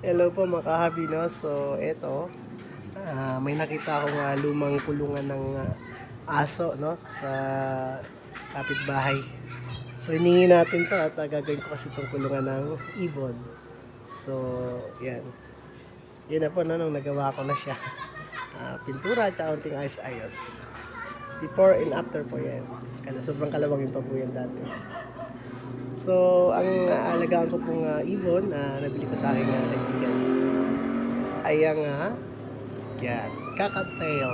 Hello po mga kahabi, no? So, eto, may nakita akong lumang kulungan ng aso, no? Sa kapitbahay. So, hiningi natin to at gagawin ko kasi itong kulungan ng ibon. So, yan. Yun na po, no? Nung nagawa ko na siya. Pintura at kaunting ayos-ayos. Before and after po yan. Sobrang kalawangin pa po yan dati. So, ang alagaan ko pong ibon na nabili ko sa aking kaibigan ay ang yan, cocktail.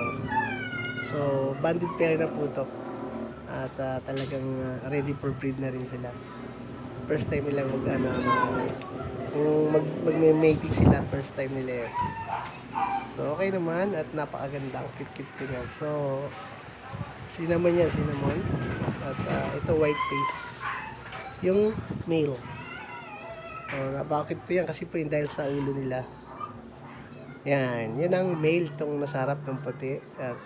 So, banded pair na po ito. At talagang ready for breed na rin sila. First time nila mag-mating sila, first time nila yun. So, okay naman at napakaganda. Ang cute-cute tingnan. So, cinnamon yan, cinnamon. At ito white face. Yung male. Bakit po yan? Kasi po yung dahil sa ulo nila. Yan. Yan ang male tong nasa harap ng puti. At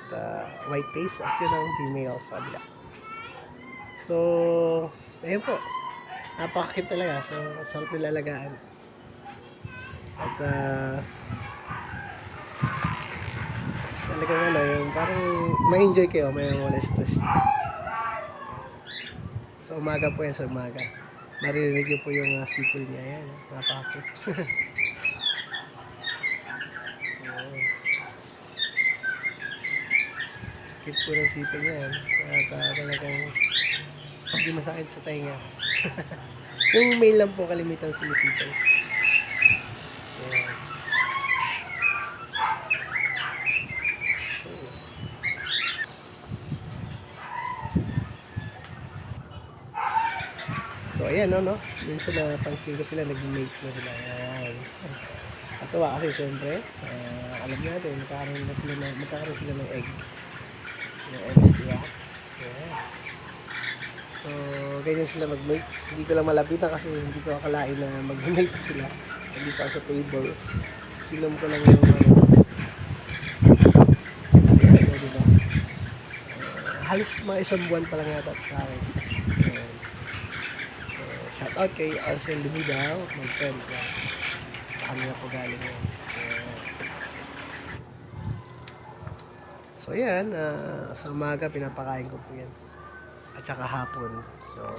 white face. At yun ang female sa kabila. So, ayun po. Napakakit talaga. So, sarap nila alagaan. At talagang yung parang ma-enjoy kayo. May wala stress. Sa umaga po yan, sa umaga. Maririnig niyo po yung sipol niya. Ayan, napakakit. Kit po ng sipol niya. At talagang hindi masakit sa tainga. Yung male lang po kalimitan sumisipol. Ayan. So, ayan, no? Minsan na pansin ko sila, nag-mate na sila. Ayan. Katuwa kasi, siyempre, alam natin, magkakaroon sila ng egg. Yung eggs, diba? Ayan. So, ganyan sila mag-mate. Hindi ko lang malapitan kasi hindi ko akalain na mag-mate sila. Hindi pa sa table. Sinom ko lang yung ayan, diba? Halos mga isang buwan pa lang yata sa akin. Shout out kay Arcel Lumidaw, my friend. Sa kanila po galing yan. So yan, sa umaga pinapakain ko po yan. At saka hapon. So,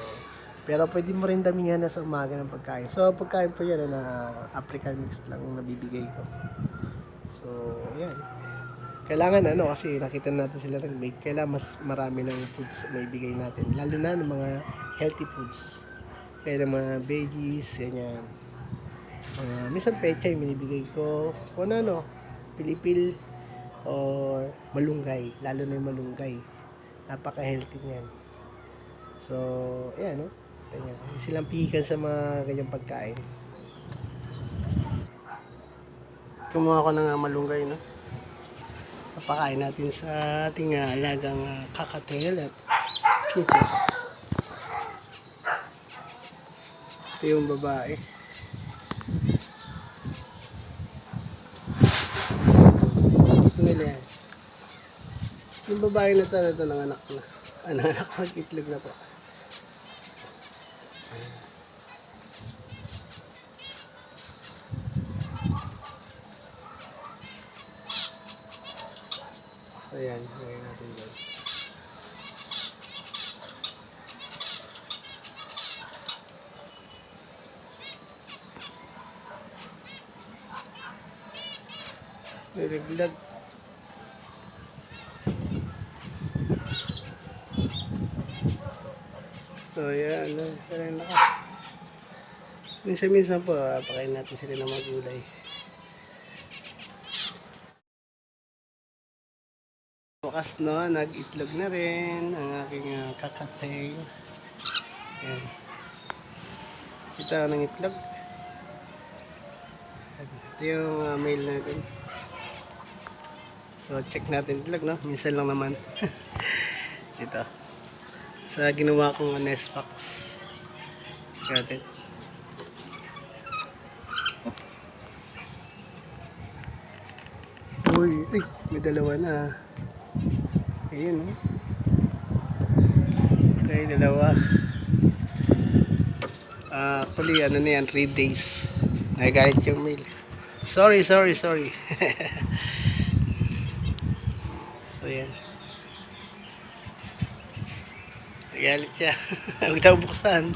pero pwede mo rin damihan na sa umaga ng pagkain. So pagkain po yan na African mix lang nabibigay ko. So yan. Kailangan kasi nakita natin sila nag-make. Kailangan mas marami ng foods na ibigay natin. Lalo na ng mga healthy foods. Kaya ng mga veggies, ganyan. Minsan pechay, minibigay ko. Kung pilipil or malunggay. Lalo na yung malunggay. Napaka-healthy niyan. So, ayan, no? Ganyan. Silang pihikan sa mga ganyang pagkain. Kumuha ko ng malunggay, no? Papakain natin sa ating alagang cocktail at chicken. Ito yung babae. Gusto nila yan. Yung babae na ito nanganak na. Nanganak mag-itlog na po. So yan, lagay natin doon. Nilaglag. So yan, kailangan lakas. Minsan-minsan po, pakain natin sila ng mga gulay. Bukas nag-itlog na rin ang aking cocktail. Yan. Kita ng itlog. Ito yung male natin. So, check natin itlog, no? Minsan lang naman. Ito. Sa ginawa kong nest box. Got it. Uy, may dalawa na. Ayun, no? Okay, dalawa. Actually, 3 days. Nagagalit yung mail. Sorry. So, yan. Nagalit siya. Huwag daw buksan.